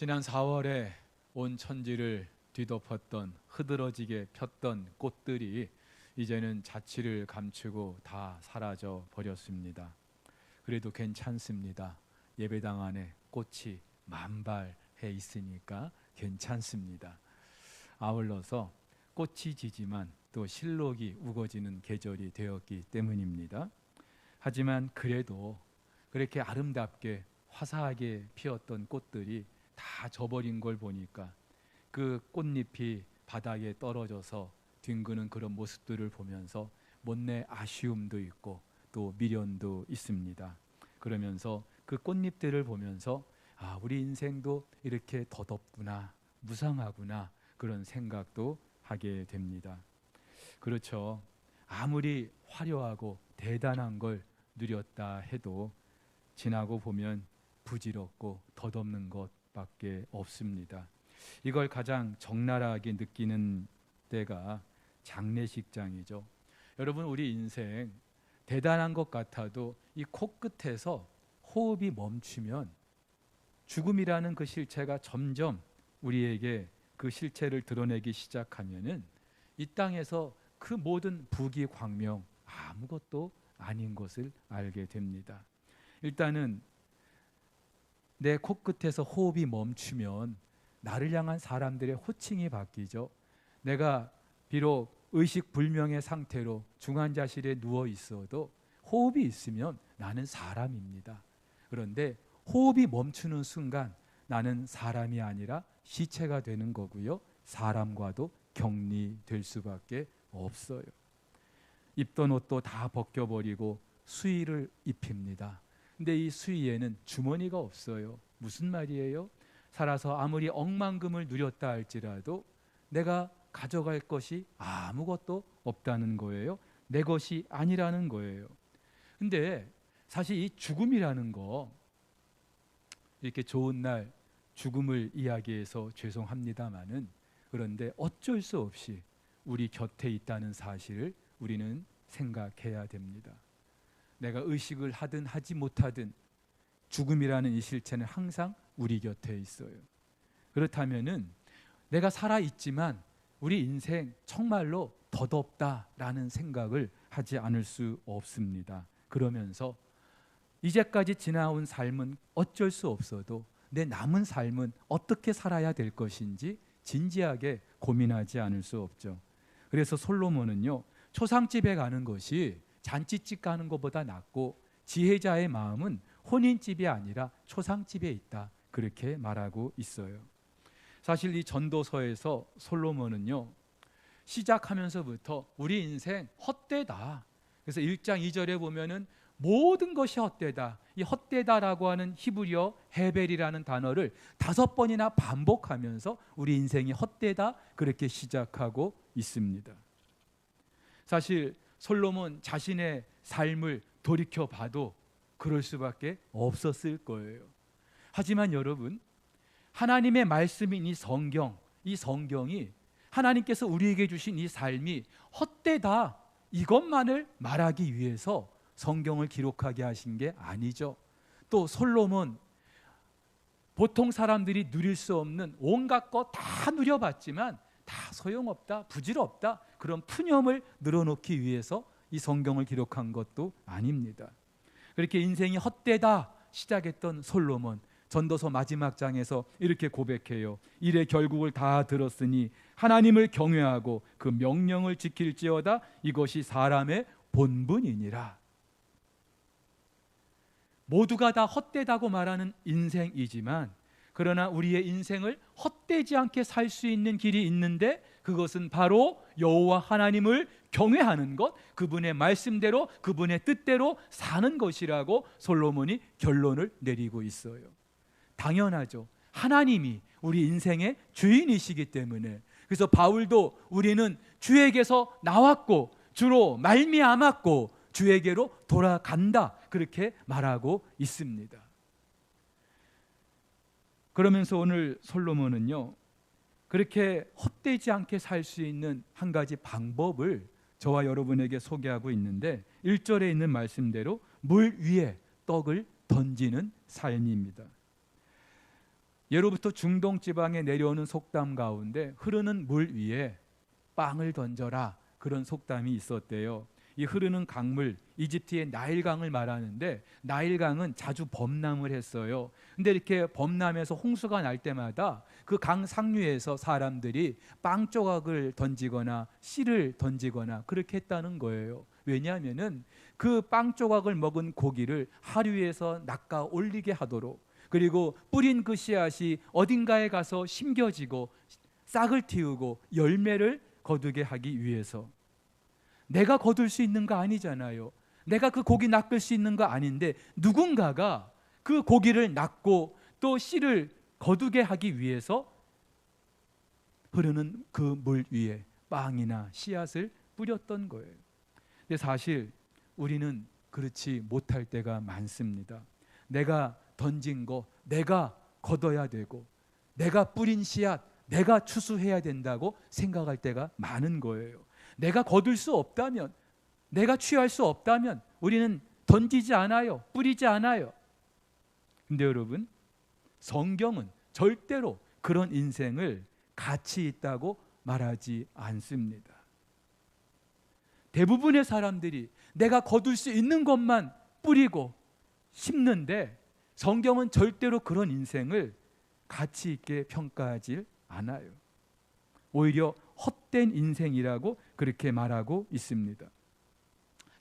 지난 4월에 온 천지를 뒤덮었던 흐드러지게 폈던 꽃들이 이제는 자취를 감추고 다 사라져 버렸습니다. 그래도 괜찮습니다. 예배당 안에 꽃이 만발해 있으니까 괜찮습니다. 아울러서 꽃이 지지만 또 실록이 우거지는 계절이 되었기 때문입니다. 하지만 그래도 그렇게 아름답게 화사하게 피었던 꽃들이 다 져버린 걸 보니까 그 꽃잎이 바닥에 떨어져서 뒹구는 그런 모습들을 보면서 못내 아쉬움도 있고 또 미련도 있습니다. 그러면서 그 꽃잎들을 보면서 우리 인생도 이렇게 더덥구나, 무상하구나, 그런 생각도 하게 됩니다. 그렇죠. 아무리 화려하고 대단한 걸 누렸다 해도 지나고 보면 부질없고 덧없는 것밖에 없습니다. 이걸 가장 적나라하게 느끼는 때가 장례식장이죠. 여러분, 우리 인생 대단한 것 같아도 이 코끝에서 호흡이 멈추면 죽음이라는 그 실체가 점점 우리에게 그 실체를 드러내기 시작하면은 이 땅에서 그 모든 부귀 광명 아무것도 아닌 것을 알게 됩니다. 일단은 내 코끝에서 호흡이 멈추면 나를 향한 사람들의 호칭이 바뀌죠. 내가 비록 의식불명의 상태로 중환자실에 누워 있어도 호흡이 있으면 나는 사람입니다. 그런데 호흡이 멈추는 순간 나는 사람이 아니라 시체가 되는 거고요. 사람과도 격리될 수밖에 없어요. 입던 옷도 다 벗겨버리고 수의를 입힙니다. 근데 이 수의에는 주머니가 없어요. 무슨 말이에요? 살아서 아무리 억만금을 누렸다 할지라도 내가 가져갈 것이 아무것도 없다는 거예요. 내 것이 아니라는 거예요. 근데 사실 이 죽음이라는 거, 이렇게 좋은 날 죽음을 이야기해서 죄송합니다마는, 그런데 어쩔 수 없이 우리 곁에 있다는 사실을 우리는 생각해야 됩니다. 내가 의식을 하든 하지 못하든 죽음이라는 이 실체는 항상 우리 곁에 있어요. 그렇다면은 내가 살아있지만 우리 인생 정말로 덧없다라는 생각을 하지 않을 수 없습니다. 그러면서 이제까지 지나온 삶은 어쩔 수 없어도 내 남은 삶은 어떻게 살아야 될 것인지 진지하게 고민하지 않을 수 없죠. 그래서 솔로몬은요, 초상집에 가는 것이 잔치집 가는 것보다 낫고 지혜자의 마음은 혼인집이 아니라 초상집에 있다, 그렇게 말하고 있어요. 사실 이 전도서에서 솔로몬은요, 시작하면서부터 우리 인생 헛되다, 그래서 1장 2절에 보면은 모든 것이 헛되다, 이 헛되다라고 하는 히브리어 헤벨이라는 단어를 5번이나 반복하면서 우리 인생이 헛되다, 그렇게 시작하고 있습니다. 사실 솔로몬 자신의 삶을 돌이켜 봐도 그럴 수밖에 없었을 거예요. 하지만 여러분, 하나님의 말씀인 이 성경이 하나님께서 우리에게 주신 이 삶이 헛되다, 이것만을 말하기 위해서 성경을 기록하게 하신 게 아니죠. 또 솔로몬, 보통 사람들이 누릴 수 없는 온갖 것 다 누려봤지만 다 소용없다, 부질없다, 그런 푸념을 늘어놓기 위해서 이 성경을 기록한 것도 아닙니다. 그렇게 인생이 헛되다 시작했던 솔로몬, 전도서 마지막 장에서 이렇게 고백해요. 일의 결국을 다 들었으니 하나님을 경외하고 그 명령을 지킬지어다, 이것이 사람의 본분이니라. 모두가 다 헛되다고 말하는 인생이지만, 그러나 우리의 인생을 헛되지 않게 살 수 있는 길이 있는데, 그것은 바로 여호와 하나님을 경외하는 것, 그분의 말씀대로 그분의 뜻대로 사는 것이라고 솔로몬이 결론을 내리고 있어요. 당연하죠. 하나님이 우리 인생의 주인이시기 때문에. 그래서 바울도 우리는 주에게서 나왔고 주로 말미암았고 주에게로 돌아간다, 그렇게 말하고 있습니다. 그러면서 오늘 솔로몬은요, 그렇게 헛되지 않게 살 수 있는 한 가지 방법을 저와 여러분에게 소개하고 있는데, 1절에 있는 말씀대로 물 위에 떡을 던지는 삶입니다. 예로부터 중동 지방에 내려오는 속담 가운데 흐르는 물 위에 빵을 던져라, 그런 속담이 있었대요. 이 흐르는 강물, 이집트의 나일강을 말하는데, 나일강은 자주 범람을 했어요. 근데 이렇게 범람해서 홍수가 날 때마다 그 강 상류에서 사람들이 빵 조각을 던지거나 씨를 던지거나 그렇게 했다는 거예요. 왜냐하면은 그 빵 조각을 먹은 고기를 하류에서 낚아 올리게 하도록, 그리고 뿌린 그 씨앗이 어딘가에 가서 심겨지고 싹을 틔우고 열매를 거두게 하기 위해서. 내가 거둘 수 있는 거 아니잖아요. 내가 그 고기 낚을 수 있는 거 아닌데 누군가가 그 고기를 낚고 또 씨를 거두게 하기 위해서 흐르는 그 물 위에 빵이나 씨앗을 뿌렸던 거예요. 근데 사실 우리는 그렇지 못할 때가 많습니다. 내가 던진 거 내가 거둬야 되고, 내가 뿌린 씨앗 내가 추수해야 된다고 생각할 때가 많은 거예요. 내가 거둘 수 없다면, 내가 취할 수 없다면 우리는 던지지 않아요. 뿌리지 않아요. 근데 여러분, 성경은 절대로 그런 인생을 가치 있다고 말하지 않습니다. 대부분의 사람들이 내가 거둘 수 있는 것만 뿌리고 심는데, 성경은 절대로 그런 인생을 가치 있게 평가하지 않아요. 오히려 헛된 인생이라고 그렇게 말하고 있습니다.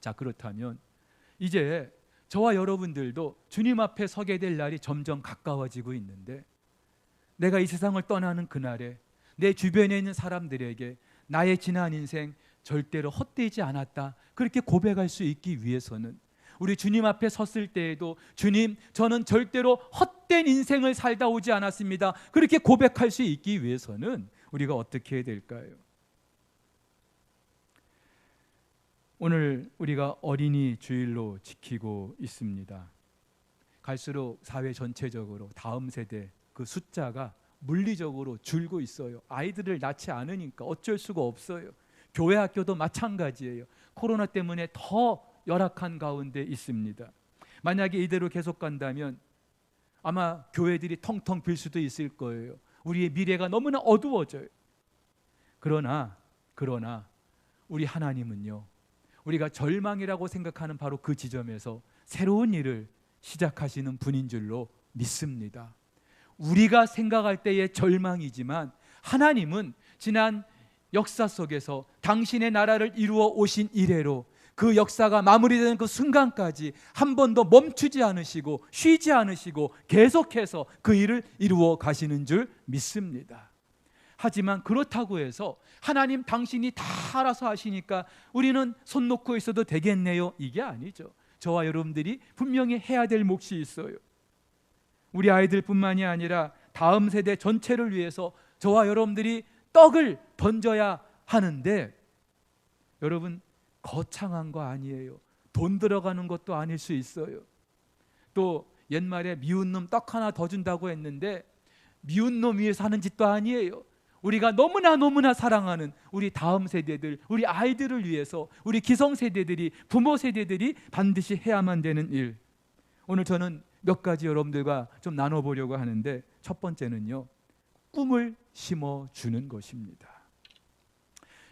자, 그렇다면 이제 저와 여러분들도 주님 앞에 서게 될 날이 점점 가까워지고 있는데, 내가 이 세상을 떠나는 그날에 내 주변에 있는 사람들에게 나의 지난 인생 절대로 헛되지 않았다, 그렇게 고백할 수 있기 위해서는, 우리 주님 앞에 섰을 때에도 주님, 저는 절대로 헛된 인생을 살다 오지 않았습니다, 그렇게 고백할 수 있기 위해서는 우리가 어떻게 해야 될까요? 오늘 우리가 어린이 주일로 지키고 있습니다. 갈수록 사회 전체적으로 다음 세대 그 숫자가 물리적으로 줄고 있어요. 아이들을 낳지 않으니까 어쩔 수가 없어요. 교회 학교도 마찬가지예요. 코로나 때문에 더 열악한 가운데 있습니다. 만약에 이대로 계속 간다면 아마 교회들이 텅텅 빌 수도 있을 거예요. 우리의 미래가 너무나 어두워져요. 그러나 우리 하나님은요, 우리가 절망이라고 생각하는 바로 그 지점에서 새로운 일을 시작하시는 분인 줄로 믿습니다. 우리가 생각할 때의 절망이지만 하나님은 지난 역사 속에서 당신의 나라를 이루어 오신 이래로 그 역사가 마무리되는 그 순간까지 한 번도 멈추지 않으시고 쉬지 않으시고 계속해서 그 일을 이루어 가시는 줄 믿습니다. 하지만 그렇다고 해서 하나님 당신이 다 알아서 하시니까 우리는 손 놓고 있어도 되겠네요, 이게 아니죠. 저와 여러분들이 분명히 해야 될 몫이 있어요. 우리 아이들뿐만이 아니라 다음 세대 전체를 위해서 저와 여러분들이 떡을 던져야 하는데, 여러분, 거창한 거 아니에요. 돈 들어가는 것도 아닐 수 있어요. 또 옛말에 미운 놈 떡 하나 더 준다고 했는데 미운 놈 위해서 하는 짓도 아니에요. 우리가 너무나 사랑하는 우리 다음 세대들, 우리 아이들을 위해서 우리 기성세대들이, 부모 세대들이 반드시 해야만 되는 일, 오늘 저는 몇 가지 여러분들과 좀 나눠보려고 하는데, 첫 번째는요, 꿈을 심어주는 것입니다.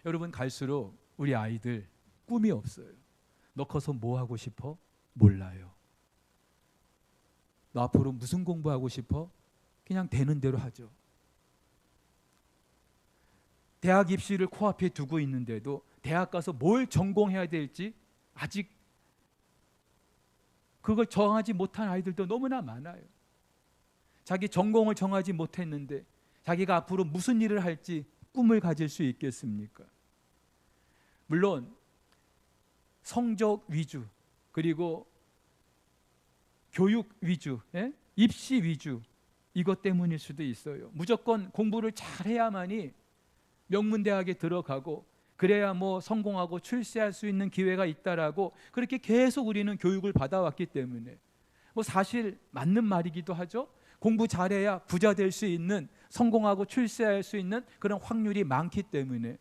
여러분, 갈수록 우리 아이들 꿈이 없어요. 너 커서 뭐 하고 싶어? 몰라요. 너 앞으로 무슨 공부하고 싶어? 그냥 되는 대로 하죠. 대학 입시를 코앞에 두고 있는데도 대학 가서 뭘 전공해야 될지 아직 그걸 정하지 못한 아이들도 너무나 많아요. 자기 전공을 정하지 못했는데 자기가 앞으로 무슨 일을 할지 꿈을 가질 수 있겠습니까? 물론 성적 위주, 그리고 교육 위주, 입시 위주, 이것 때문일 수도 있어요. 무조건 공부를 잘해야만이 명문대학에 들어가고 그래야 뭐 성공하고 출세할 수 있는 기회가 있다라고 그렇게 계속 우리는 교육을 받아왔기 때문에, 뭐 사실 맞는 말이기도 하죠. 공부 잘해야 부자 될 수 있는, 성공하고 출세할 수 있는 그런 확률이 많기 때문에.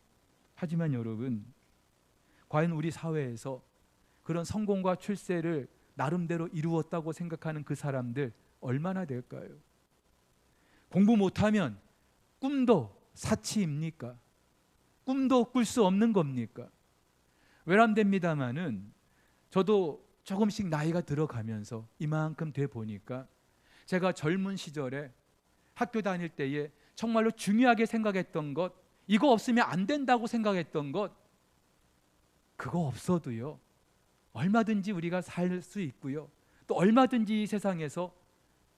하지만 여러분, 과연 우리 사회에서 그런 성공과 출세를 나름대로 이루었다고 생각하는 그 사람들 얼마나 될까요? 공부 못하면 꿈도 사치입니까? 꿈도 꿀 수 없는 겁니까? 외람됩니다마는 저도 조금씩 나이가 들어가면서 이만큼 돼 보니까 제가 젊은 시절에 학교 다닐 때에 정말로 중요하게 생각했던 것, 이거 없으면 안 된다고 생각했던 것, 그거 없어도요 얼마든지 우리가 살 수 있고요, 또 얼마든지 이 세상에서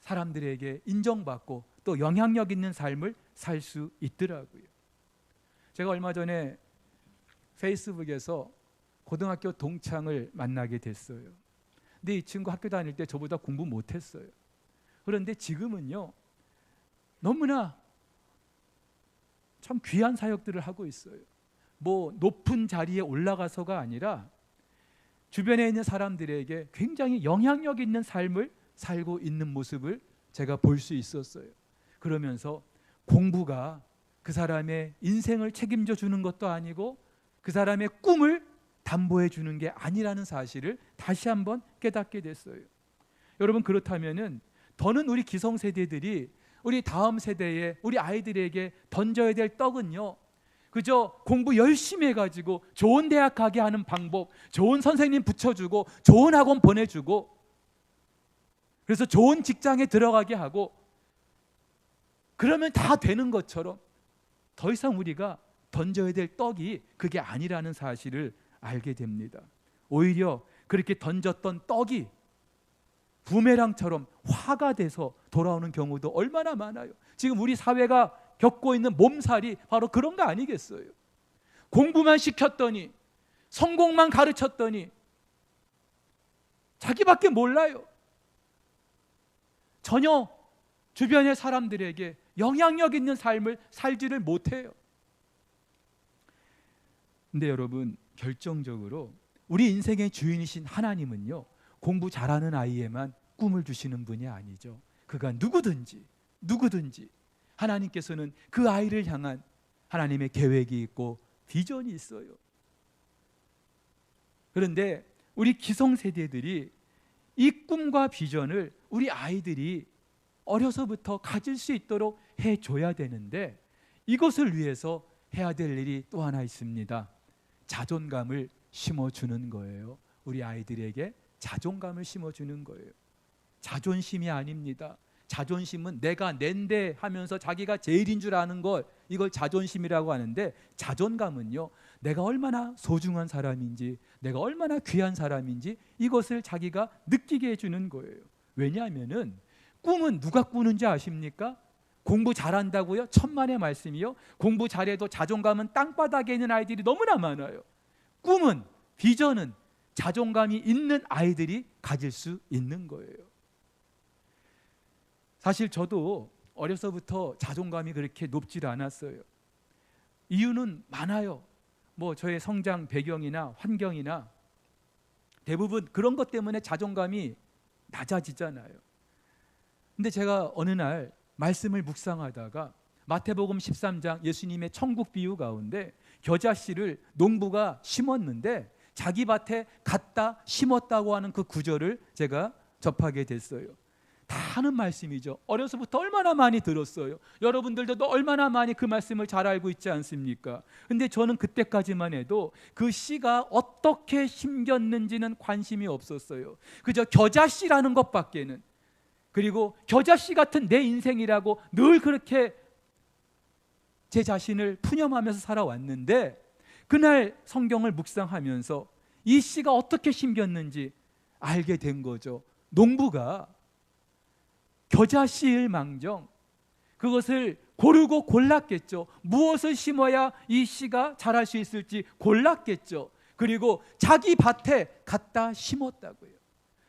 사람들에게 인정받고 또 영향력 있는 삶을 살 수 있더라고요. 제가 얼마 전에 페이스북에서 고등학교 동창을 만나게 됐어요. 근데 이 친구 학교 다닐 때 저보다 공부 못했어요. 그런데 지금은요 너무나 참 귀한 사역들을 하고 있어요. 뭐 높은 자리에 올라가서가 아니라 주변에 있는 사람들에게 굉장히 영향력 있는 삶을 살고 있는 모습을 제가 볼 수 있었어요. 그러면서 공부가 그 사람의 인생을 책임져 주는 것도 아니고 그 사람의 꿈을 담보해 주는 게 아니라는 사실을 다시 한번 깨닫게 됐어요. 여러분, 그렇다면은 더는 우리 기성세대들이 우리 다음 세대에 우리 아이들에게 던져야 될 떡은요, 그저 공부 열심히 해가지고 좋은 대학 가게 하는 방법, 좋은 선생님 붙여주고 좋은 학원 보내주고 그래서 좋은 직장에 들어가게 하고 그러면 다 되는 것처럼 더 이상 우리가 던져야 될 떡이 그게 아니라는 사실을 알게 됩니다. 오히려 그렇게 던졌던 떡이 부메랑처럼 화가 돼서 돌아오는 경우도 얼마나 많아요. 지금 우리 사회가 겪고 있는 몸살이 바로 그런 거 아니겠어요? 공부만 시켰더니, 성공만 가르쳤더니 자기밖에 몰라요. 전혀 주변의 사람들에게 영향력 있는 삶을 살지를 못해요. 근데 여러분, 결정적으로 우리 인생의 주인이신 하나님은요, 공부 잘하는 아이에만 꿈을 주시는 분이 아니죠. 그가 누구든지 하나님께서는 그 아이를 향한 하나님의 계획이 있고 비전이 있어요. 그런데 우리 기성세대들이 이 꿈과 비전을 우리 아이들이 어려서부터 가질 수 있도록 해줘야 되는데, 이것을 위해서 해야 될 일이 또 하나 있습니다. 자존감을 심어주는 거예요. 우리 아이들에게 자존감을 심어주는 거예요. 자존심이 아닙니다. 자존심은 내가 낸데 하면서 자기가 제일인 줄 아는 걸, 이걸 자존심이라고 하는데, 자존감은요, 내가 얼마나 소중한 사람인지, 내가 얼마나 귀한 사람인지 이것을 자기가 느끼게 해주는 거예요. 왜냐하면은 꿈은 누가 꾸는지 아십니까? 공부 잘한다고요? 천만의 말씀이요. 공부 잘해도 자존감은 땅바닥에 있는 아이들이 너무나 많아요. 꿈은, 비전은 자존감이 있는 아이들이 가질 수 있는 거예요. 사실 저도 어려서부터 자존감이 그렇게 높지 않았어요. 이유는 많아요. 뭐 저의 성장 배경이나 환경이나 대부분 그런 것 때문에 자존감이 낮아지잖아요. 근데 제가 어느 날 말씀을 묵상하다가 마태복음 13장 예수님의 천국 비유 가운데 겨자씨를 농부가 심었는데 자기 밭에 갖다 심었다고 하는 그 구절을 제가 접하게 됐어요. 다 하는 말씀이죠. 어려서부터 얼마나 많이 들었어요. 여러분들도 얼마나 많이 그 말씀을 잘 알고 있지 않습니까? 근데 저는 그때까지만 해도 그 씨가 어떻게 심겼는지는 관심이 없었어요. 그저 겨자씨라는 것밖에는. 그리고 겨자씨 같은 내 인생이라고 늘 그렇게 제 자신을 푸념하면서 살아왔는데, 그날 성경을 묵상하면서 이 씨가 어떻게 심겼는지 알게 된 거죠. 농부가 겨자씨일 망정 그것을 고르고 골랐겠죠. 무엇을 심어야 이 씨가 자랄 수 있을지 골랐겠죠. 그리고 자기 밭에 갖다 심었다고요.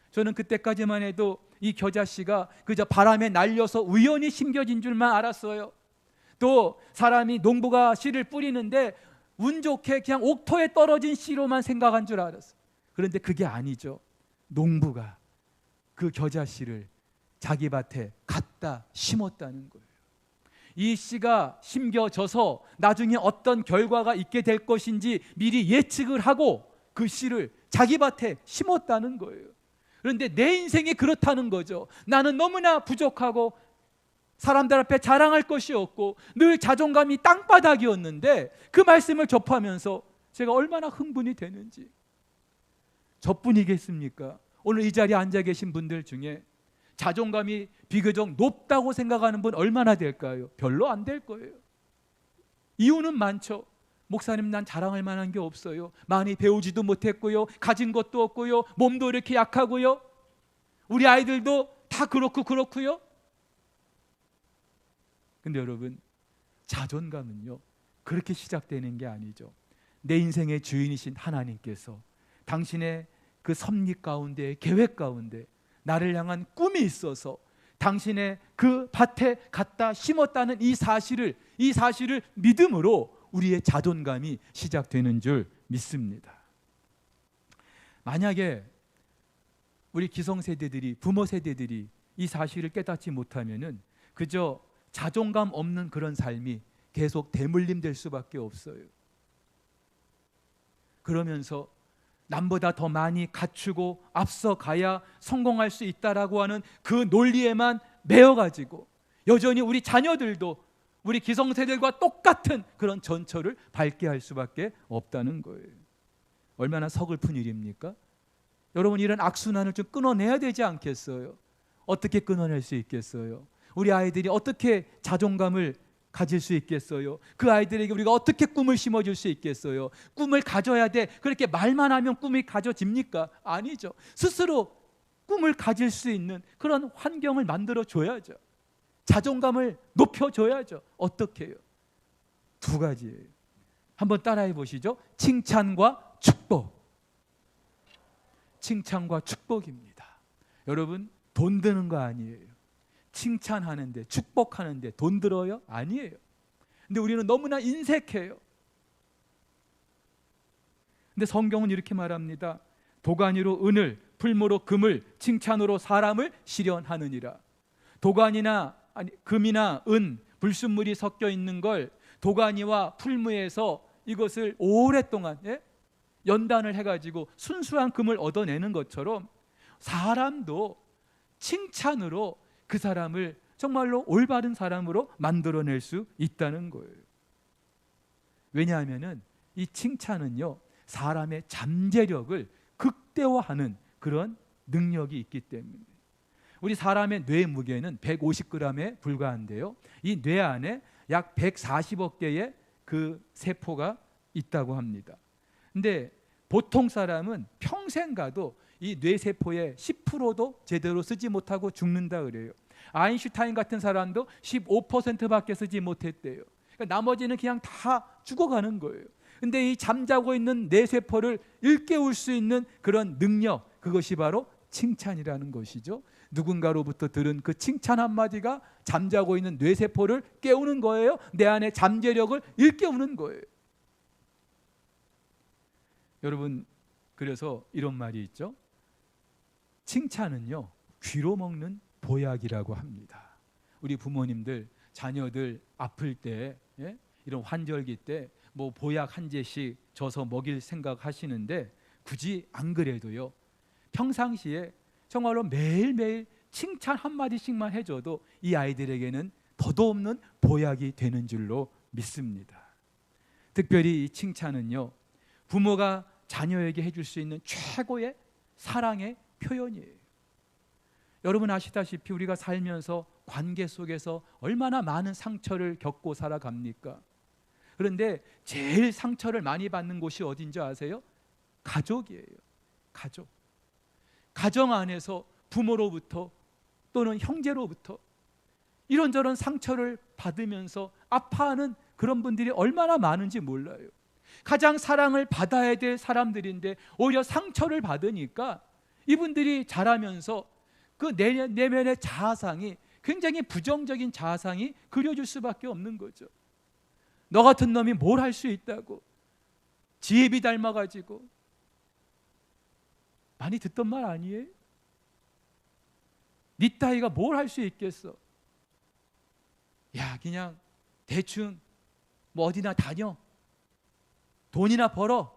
저는 그때까지만 해도 이 겨자씨가 그저 바람에 날려서 우연히 심겨진 줄만 알았어요. 또 사람이 농부가 씨를 뿌리는데 운 좋게 그냥 옥토에 떨어진 씨로만 생각한 줄 알았어요. 그런데 그게 아니죠. 농부가 그 겨자씨를 자기 밭에 갖다 심었다는 거예요. 이 씨가 심겨져서 나중에 어떤 결과가 있게 될 것인지 미리 예측을 하고 그 씨를 자기 밭에 심었다는 거예요. 그런데 내 인생이 그렇다는 거죠. 나는 너무나 부족하고 사람들 앞에 자랑할 것이 없고 늘 자존감이 땅바닥이었는데 그 말씀을 접하면서 제가 얼마나 흥분이 되는지. 저뿐이겠습니까? 오늘 이 자리에 앉아 계신 분들 중에 자존감이 비교적 높다고 생각하는 분 얼마나 될까요? 별로 안 될 거예요. 이유는 많죠. 목사님, 난 자랑할 만한 게 없어요. 많이 배우지도 못했고요. 가진 것도 없고요. 몸도 이렇게 약하고요. 우리 아이들도 다 그렇고요. 근데 여러분, 자존감은요, 그렇게 시작되는 게 아니죠. 내 인생의 주인이신 하나님께서 당신의 그 섭리 가운데, 계획 가운데 나를 향한 꿈이 있어서 당신의 그 밭에 갖다 심었다는 이 사실을 믿음으로 우리의 자존감이 시작되는 줄 믿습니다. 만약에 우리 기성세대들이, 부모 세대들이 이 사실을 깨닫지 못하면은 그저 자존감 없는 그런 삶이 계속 대물림될 수밖에 없어요. 그러면서 남보다 더 많이 갖추고 앞서 가야 성공할 수 있다라고 하는 그 논리에만 매여가지고 여전히 우리 자녀들도 우리 기성세대들과 똑같은 그런 전철을 밟게 할 수밖에 없다는 거예요. 얼마나 서글픈 일입니까? 여러분, 이런 악순환을 좀 끊어내야 되지 않겠어요? 어떻게 끊어낼 수 있겠어요? 우리 아이들이 어떻게 자존감을 가질 수 있겠어요? 그 아이들에게 우리가 어떻게 꿈을 심어줄 수 있겠어요? 꿈을 가져야 돼. 그렇게 말만 하면 꿈이 가져집니까? 아니죠. 스스로 꿈을 가질 수 있는 그런 환경을 만들어줘야죠. 자존감을 높여줘야죠. 어떻게 해요? 두 가지예요. 한번 따라해 보시죠. 칭찬과 축복. 칭찬과 축복입니다. 여러분, 돈 드는 거 아니에요. 칭찬하는데, 축복하는데 돈 들어요? 아니에요. 근데 우리는 너무나 인색해요. 근데 성경은 이렇게 말합니다. 도가니로 은을, 풀무로 금을, 칭찬으로 사람을 실현하느니라. 도가니나 금이나 은, 불순물이 섞여 있는 걸 도가니와 풀무에서 이것을 오랫동안 연단을 해가지고 순수한 금을 얻어내는 것처럼 사람도 칭찬으로 그 사람을 정말로 올바른 사람으로 만들어낼 수 있다는 거예요. 왜냐하면은 이 칭찬은요, 사람의 잠재력을 극대화하는 그런 능력이 있기 때문에. 우리 사람의 뇌 무게는 150g에 불과한데요, 이 뇌 안에 약 140억 개의 그 세포가 있다고 합니다. 근데 보통 사람은 평생 가도 이 뇌세포의 10%도 제대로 쓰지 못하고 죽는다 그래요. 아인슈타인 같은 사람도 15%밖에 쓰지 못했대요. 그러니까 나머지는 그냥 다 죽어가는 거예요. 근데 이 잠자고 있는 뇌세포를 일깨울 수 있는 그런 능력, 그것이 바로 칭찬이라는 것이죠. 누군가로부터 들은 그 칭찬 한마디가 잠자고 있는 뇌세포를 깨우는 거예요. 내 안에 잠재력을 일깨우는 거예요. 여러분, 그래서 이런 말이 있죠. 칭찬은요, 귀로 먹는 보약이라고 합니다. 우리 부모님들 자녀들 아플 때, 이런 환절기 때 뭐 보약 한 제씩 줘서 먹일 생각 하시는데 굳이 안 그래도요, 평상시에 정말로 매일매일 칭찬 한마디씩만 해줘도 이 아이들에게는 더도 없는 보약이 되는 줄로 믿습니다. 특별히 이 칭찬은요, 부모가 자녀에게 해줄 수 있는 최고의 사랑의 표현이에요. 여러분 아시다시피 우리가 살면서 관계 속에서 얼마나 많은 상처를 겪고 살아갑니까? 그런데 제일 상처를 많이 받는 곳이 어딘지 아세요? 가족이에요. 가족. 가정 안에서 부모로부터 또는 형제로부터 이런저런 상처를 받으면서 아파하는 그런 분들이 얼마나 많은지 몰라요. 가장 사랑을 받아야 될 사람들인데 오히려 상처를 받으니까 이분들이 자라면서 그 내면의 자아상이 굉장히 부정적인 자아상이 그려질 수밖에 없는 거죠. 너 같은 놈이 뭘 할 수 있다고, 지혜비 닮아가지고. 많이 듣던 말 아니에요? 네 따위가 뭘 할 수 있겠어? 야, 그냥 대충 뭐 어디나 다녀, 돈이나 벌어.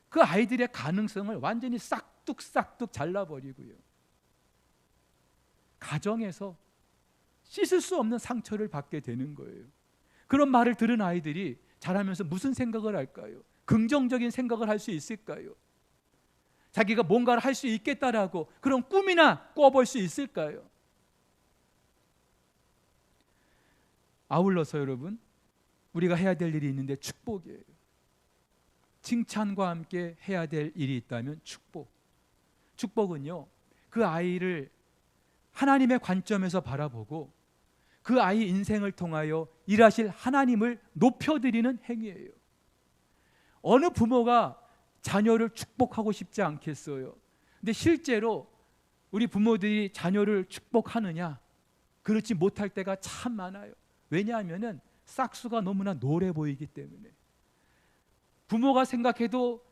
그 아이들의 가능성을 완전히 싹둑싹둑 잘라버리고요. 가정에서 씻을 수 없는 상처를 받게 되는 거예요. 그런 말을 들은 아이들이 자라면서 무슨 생각을 할까요? 긍정적인 생각을 할 수 있을까요? 자기가 뭔가를 할 수 있겠다라고 그런 꿈이나 꿔볼 수 있을까요? 아울러서 여러분, 우리가 해야 될 일이 있는데 축복이에요. 칭찬과 함께 해야 될 일이 있다면 축복. 축복은요, 그 아이를 하나님의 관점에서 바라보고 그 아이 인생을 통하여 일하실 하나님을 높여드리는 행위예요. 어느 부모가 자녀를 축복하고 싶지 않겠어요? 근데 실제로 우리 부모들이 자녀를 축복하느냐? 그렇지 못할 때가 참 많아요. 왜냐하면 싹수가 너무나 노래 보이기 때문에. 부모가 생각해도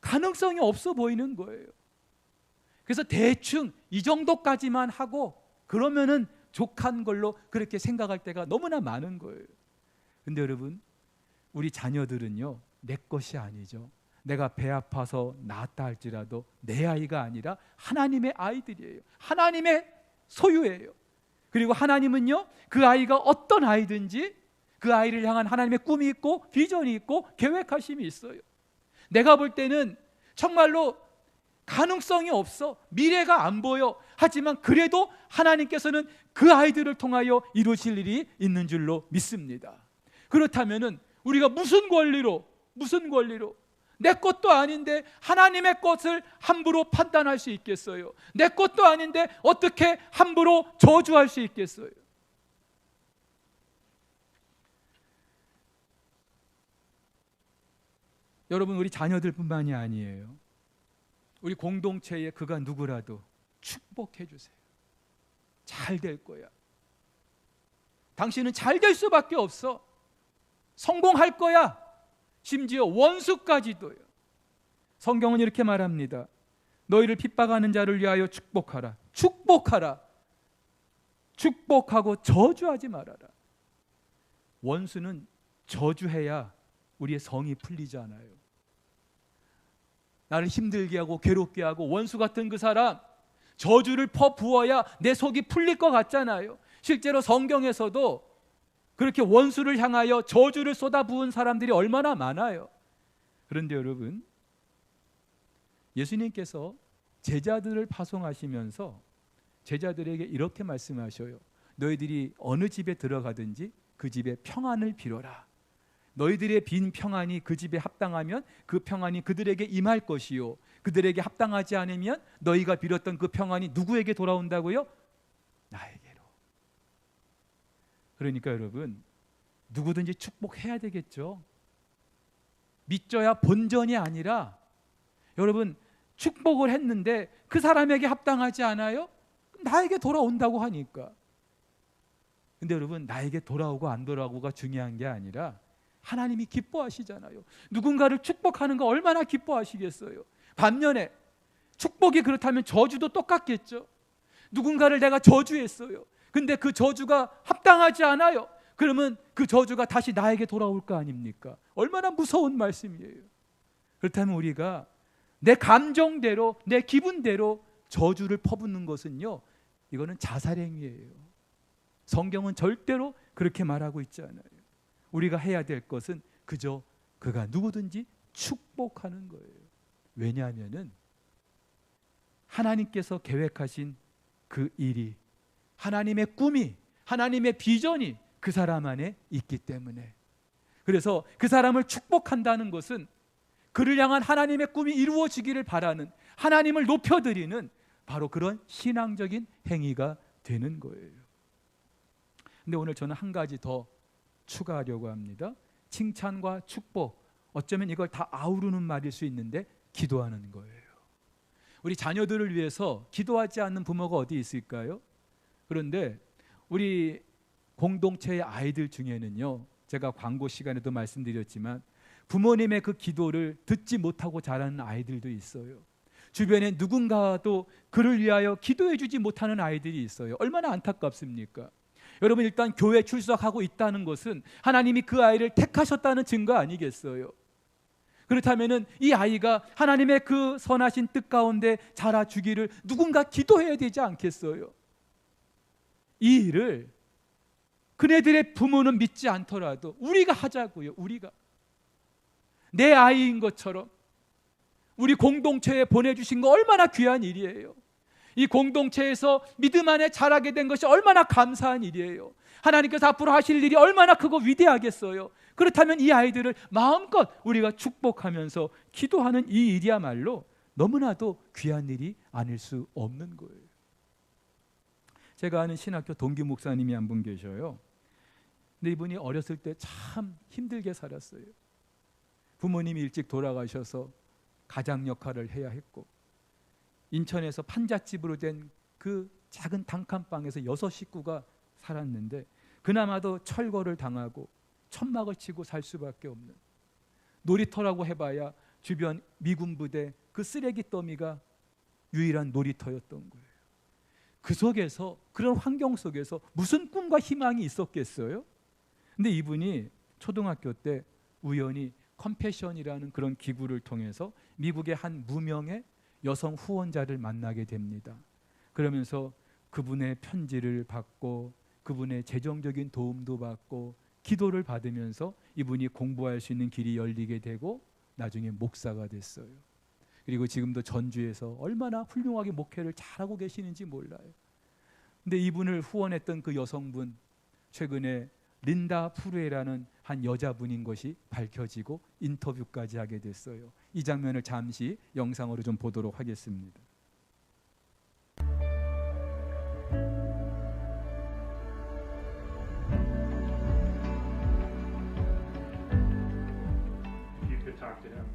가능성이 없어 보이는 거예요. 그래서 대충 이 정도까지만 하고 그러면은 족한 걸로 그렇게 생각할 때가 너무나 많은 거예요. 근데 여러분, 우리 자녀들은요, 내 것이 아니죠. 내가 배 아파서 낳았다 할지라도 내 아이가 아니라 하나님의 아이들이에요. 하나님의 소유예요. 그리고 하나님은요, 그 아이가 어떤 아이든지 그 아이를 향한 하나님의 꿈이 있고 비전이 있고 계획하심이 있어요. 내가 볼 때는 정말로 가능성이 없어, 미래가 안 보여. 하지만 그래도 하나님께서는 그 아이들을 통하여 이루실 일이 있는 줄로 믿습니다. 그렇다면은 우리가 무슨 권리로 내 것도 아닌데 하나님의 것을 함부로 판단할 수 있겠어요? 내 것도 아닌데 어떻게 함부로 저주할 수 있겠어요? 여러분, 우리 자녀들뿐만이 아니에요. 우리 공동체에 그가 누구라도 축복해 주세요. 잘 될 거야. 당신은 잘 될 수밖에 없어. 성공할 거야. 심지어 원수까지도요. 성경은 이렇게 말합니다. 너희를 핍박하는 자를 위하여 축복하라. 축복하라. 축복하고 저주하지 말아라. 원수는 저주해야 우리의 성이 풀리잖아요. 나를 힘들게 하고 괴롭게 하고 원수 같은 그 사람, 저주를 퍼부어야 내 속이 풀릴 것 같잖아요. 실제로 성경에서도 그렇게 원수를 향하여 저주를 쏟아부은 사람들이 얼마나 많아요. 그런데 여러분, 예수님께서 제자들을 파송하시면서 제자들에게 이렇게 말씀하셔요. 너희들이 어느 집에 들어가든지 그 집에 평안을 빌어라. 너희들의 빈 평안이 그 집에 합당하면 그 평안이 그들에게 임할 것이요, 그들에게 합당하지 않으면 너희가 빌었던 그 평안이 누구에게 돌아온다고요? 나에게로. 그러니까 여러분, 누구든지 축복해야 되겠죠. 믿져야 본전이 아니라, 여러분, 축복을 했는데 그 사람에게 합당하지 않아요? 나에게 돌아온다고 하니까. 근데 여러분, 나에게 돌아오고 안 돌아오고가 중요한 게 아니라 하나님이 기뻐하시잖아요. 누군가를 축복하는 거 얼마나 기뻐하시겠어요. 반면에 축복이 그렇다면 저주도 똑같겠죠. 누군가를 내가 저주했어요. 근데 그 저주가 합당하지 않아요. 그러면 그 저주가 다시 나에게 돌아올 거 아닙니까? 얼마나 무서운 말씀이에요. 그렇다면 우리가 내 감정대로, 내 기분대로 저주를 퍼붓는 것은요, 이거는 자살행위예요. 성경은 절대로 그렇게 말하고 있지 않아요. 우리가 해야 될 것은 그저 그가 누구든지 축복하는 거예요. 왜냐하면은 하나님께서 계획하신 그 일이, 하나님의 꿈이, 하나님의 비전이 그 사람 안에 있기 때문에. 그래서 그 사람을 축복한다는 것은 그를 향한 하나님의 꿈이 이루어지기를 바라는, 하나님을 높여드리는 바로 그런 신앙적인 행위가 되는 거예요. 근데 오늘 저는 한 가지 더 추가하려고 합니다. 칭찬과 축복, 어쩌면 이걸 다 아우르는 말일 수 있는데 기도하는 거예요. 우리 자녀들을 위해서 기도하지 않는 부모가 어디 있을까요? 그런데 우리 공동체의 아이들 중에는요, 제가 광고 시간에도 말씀드렸지만 부모님의 그 기도를 듣지 못하고 자라는 아이들도 있어요. 주변에 누군가도 그를 위하여 기도해 주지 못하는 아이들이 있어요. 얼마나 안타깝습니까? 여러분, 일단 교회 출석하고 있다는 것은 하나님이 그 아이를 택하셨다는 증거 아니겠어요? 그렇다면 이 아이가 하나님의 그 선하신 뜻 가운데 자라주기를 누군가 기도해야 되지 않겠어요? 이 일을 그네들의 부모는 믿지 않더라도 우리가 하자고요. 우리가 내 아이인 것처럼 우리 공동체에 보내주신 거 얼마나 귀한 일이에요. 이 공동체에서 믿음 안에 자라게 된 것이 얼마나 감사한 일이에요. 하나님께서 앞으로 하실 일이 얼마나 크고 위대하겠어요. 그렇다면 이 아이들을 마음껏 우리가 축복하면서 기도하는 이 일이야말로 너무나도 귀한 일이 아닐 수 없는 거예요. 제가 아는 신학교 동기 목사님이 한 분 계셔요. 근데 이분이 어렸을 때 참 힘들게 살았어요. 부모님이 일찍 돌아가셔서 가장 역할을 해야 했고, 인천에서 판잣집으로 된 그 작은 단칸방에서 6 식구가 살았는데 그나마도 철거를 당하고 천막을 치고 살 수밖에 없는, 놀이터라고 해봐야 주변 미군 부대 그 쓰레기 더미가 유일한 놀이터였던 거예요. 그 속에서, 그런 환경 속에서 무슨 꿈과 희망이 있었겠어요? 근데 이분이 초등학교 때 우연히 컴패션이라는 그런 기구를 통해서 미국의 한 무명의 여성 후원자를 만나게 됩니다. 그러면서 그분의 편지를 받고 그분의 재정적인 도움도 받고 기도를 받으면서 이분이 공부할 수 있는 길이 열리게 되고 나중에 목사가 됐어요. 그리고 지금도 전주에서 얼마나 훌륭하게 목회를 잘하고 계시는지 몰라요. 근데 이분을 후원했던 그 여성분, 최근에 린다 푸르에라는 한 여자분인 것이 밝혀지고 인터뷰까지 하게 됐어요. 이 장면을 잠시 영상으로 좀 보도록 하겠습니다. If you could talk to him,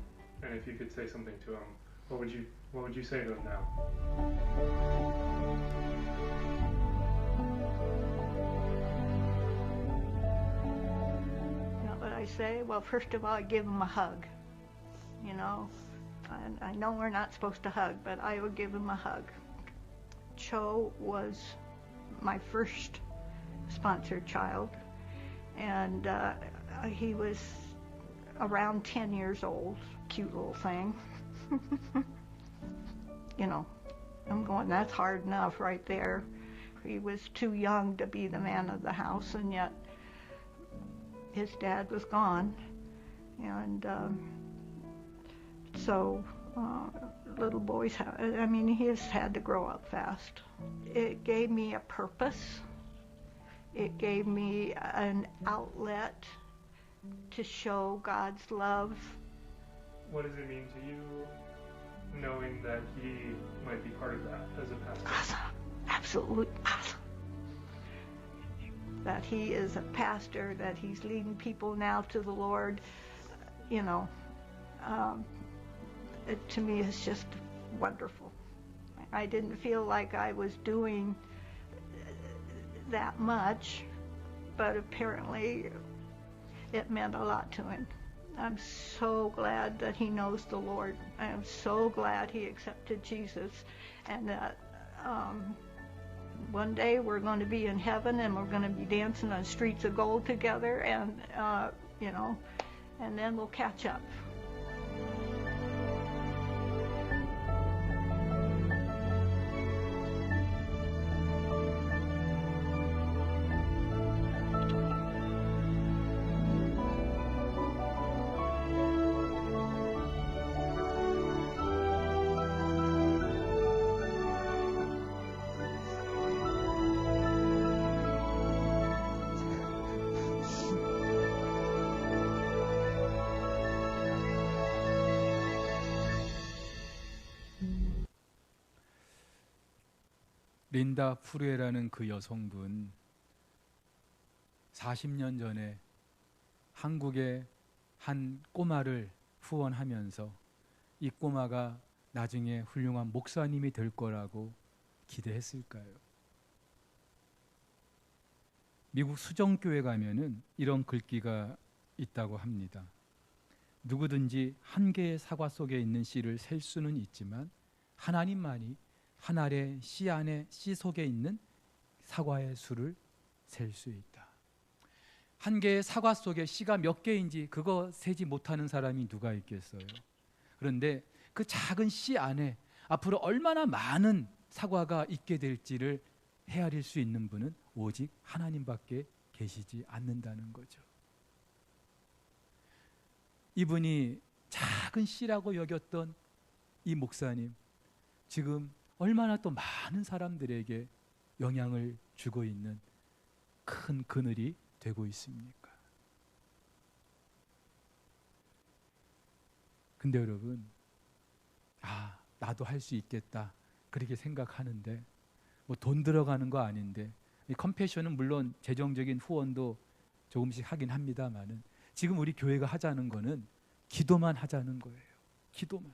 and if you could say something to him, what would you say to him now? What would I say? Well, first of all, I'd give him a hug. You know, I know we're not supposed to hug, but I would give him a hug. Cho was my first sponsored child, and he was around 10 years old. Cute little thing. You know, I'm going, that's hard enough right there. He was too young to be the man of the house, and yet his dad was gone. And so little boys, he has had to grow up fast. It gave me a purpose. It gave me an outlet to show God's love. What does it mean to you knowing that he might be part of that as a pastor? Awesome. Absolutely awesome. That he is a pastor, that he's leading people now to the Lord. You know, to me it's just wonderful. I didn't feel like I was doing that much, but apparently it meant a lot to him. I'm so glad that he knows the Lord. I am so glad he accepted Jesus, and that one day we're going to be in heaven and we're going to be dancing on streets of gold together, and you know, and then we'll catch up. 린다 푸르에라는 그 여성분, 40년 전에 한국의 한 꼬마를 후원하면서 이 꼬마가 나중에 훌륭한 목사님이 될 거라고 기대했을까요? 미국 수정교회 가면은 이런 글귀가 있다고 합니다. 누구든지 한 개의 사과 속에 있는 씨를 셀 수는 있지만 하나님만이 한 알의 씨 안에, 씨 속에 있는 사과의 수를 셀 수 있다. 한 개의 사과 속에 씨가 몇 개인지 그거 세지 못하는 사람이 누가 있겠어요? 그런데 그 작은 씨 안에 앞으로 얼마나 많은 사과가 있게 될지를 헤아릴 수 있는 분은 오직 하나님밖에 계시지 않는다는 거죠. 이분이 작은 씨라고 여겼던 이 목사님, 지금 얼마나 또 많은 사람들에게 영향을 주고 있는 큰 그늘이 되고 있습니까? 근데 여러분, 나도 할 수 있겠다 그렇게 생각하는데, 뭐 돈 들어가는 거 아닌데, 이 컴패션은 물론 재정적인 후원도 조금씩 하긴 합니다만은, 지금 우리 교회가 하자는 거는 기도만 하자는 거예요. 기도만.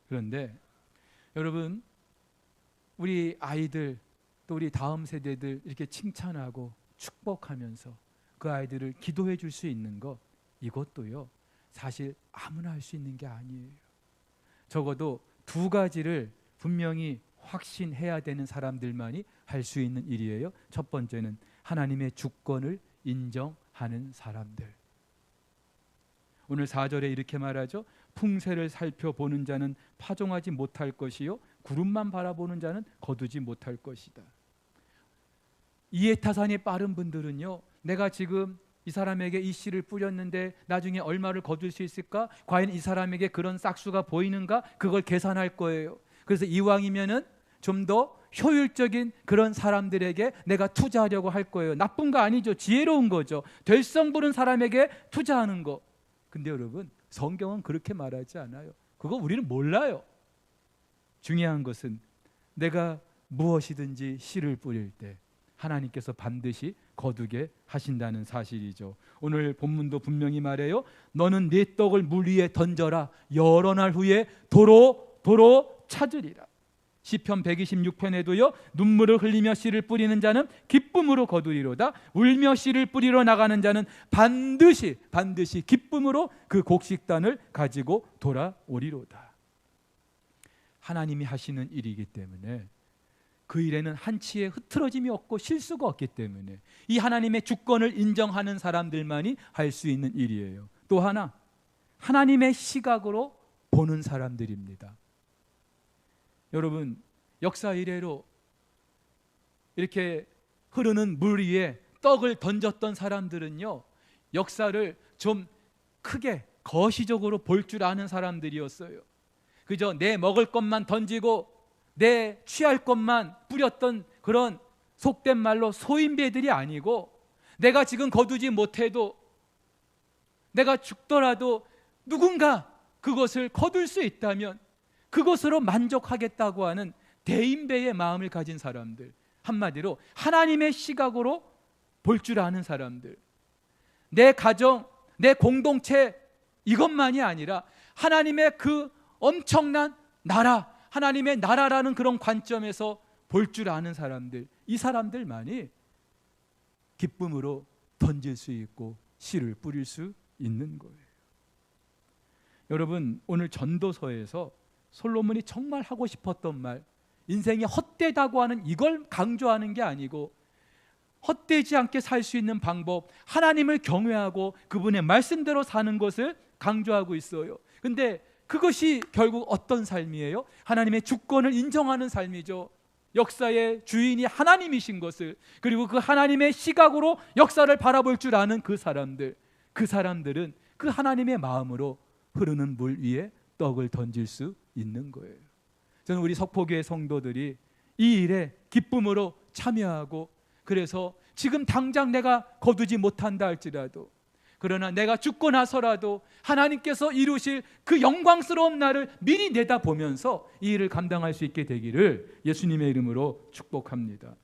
그런데 여러분, 우리 아이들 또 우리 다음 세대들 이렇게 칭찬하고 축복하면서 그 아이들을 기도해 줄 수 있는 것, 이것도요 사실 아무나 할 수 있는 게 아니에요. 적어도 두 가지를 분명히 확신해야 되는 사람들만이 할 수 있는 일이에요. 첫 번째는 하나님의 주권을 인정하는 사람들. 오늘 4절에 이렇게 말하죠. 풍세를 살펴보는 자는 파종하지 못할 것이요 구름만 바라보는 자는 거두지 못할 것이다. 이해타산이 빠른 분들은요, 내가 지금 이 사람에게 이 씨를 뿌렸는데 나중에 얼마를 거둘 수 있을까? 과연 이 사람에게 그런 싹수가 보이는가? 그걸 계산할 거예요. 그래서 이왕이면은 좀 더 효율적인 그런 사람들에게 내가 투자하려고 할 거예요. 나쁜 거 아니죠. 지혜로운 거죠. 될성 부른 사람에게 투자하는 거. 근데 여러분, 성경은 그렇게 말하지 않아요. 그거 우리는 몰라요. 중요한 것은 내가 무엇이든지 씨를 뿌릴 때 하나님께서 반드시 거두게 하신다는 사실이죠. 오늘 본문도 분명히 말해요. 너는 네 떡을 물 위에 던져라. 여러 날 후에 도로 찾으리라. 시편 126편에도요. 눈물을 흘리며 씨를 뿌리는 자는 기쁨으로 거두리로다. 울며 씨를 뿌리러 나가는 자는 반드시 기쁨으로 그 곡식단을 가지고 돌아오리로다. 하나님이 하시는 일이기 때문에 그 일에는 한치의 흐트러짐이 없고 실수가 없기 때문에 이 하나님의 주권을 인정하는 사람들만이 할 수 있는 일이에요. 또 하나, 하나님의 시각으로 보는 사람들입니다. 여러분, 역사 이래로 이렇게 흐르는 물 위에 떡을 던졌던 사람들은요, 역사를 좀 크게 거시적으로 볼 줄 아는 사람들이었어요. 그저 내 먹을 것만 던지고 내 취할 것만 뿌렸던 그런 속된 말로 소인배들이 아니고, 내가 지금 거두지 못해도 내가 죽더라도 누군가 그것을 거둘 수 있다면 그것으로 만족하겠다고 하는 대인배의 마음을 가진 사람들, 한마디로 하나님의 시각으로 볼 줄 아는 사람들, 내 가정, 내 공동체 이것만이 아니라 하나님의 그 엄청난 나라, 하나님의 나라라는 그런 관점에서 볼 줄 아는 사람들, 이 사람들만이 기쁨으로 던질 수 있고 씨를 뿌릴 수 있는 거예요. 여러분, 오늘 전도서에서 솔로몬이 정말 하고 싶었던 말, 인생이 헛되다고 하는 이걸 강조하는 게 아니고 헛되지 않게 살 수 있는 방법, 하나님을 경외하고 그분의 말씀대로 사는 것을 강조하고 있어요. 근데 그것이 결국 어떤 삶이에요? 하나님의 주권을 인정하는 삶이죠. 역사의 주인이 하나님이신 것을, 그리고 그 하나님의 시각으로 역사를 바라볼 줄 아는 그 사람들은 그 하나님의 마음으로 흐르는 물 위에 떡을 던질 수 있는 거예요. 저는 우리 석포교회 성도들이 이 일에 기쁨으로 참여하고, 그래서 지금 당장 내가 거두지 못한다 할지라도, 그러나 내가 죽고 나서라도 하나님께서 이루실 그 영광스러운 날을 미리 내다보면서 이 일을 감당할 수 있게 되기를 예수님의 이름으로 축복합니다.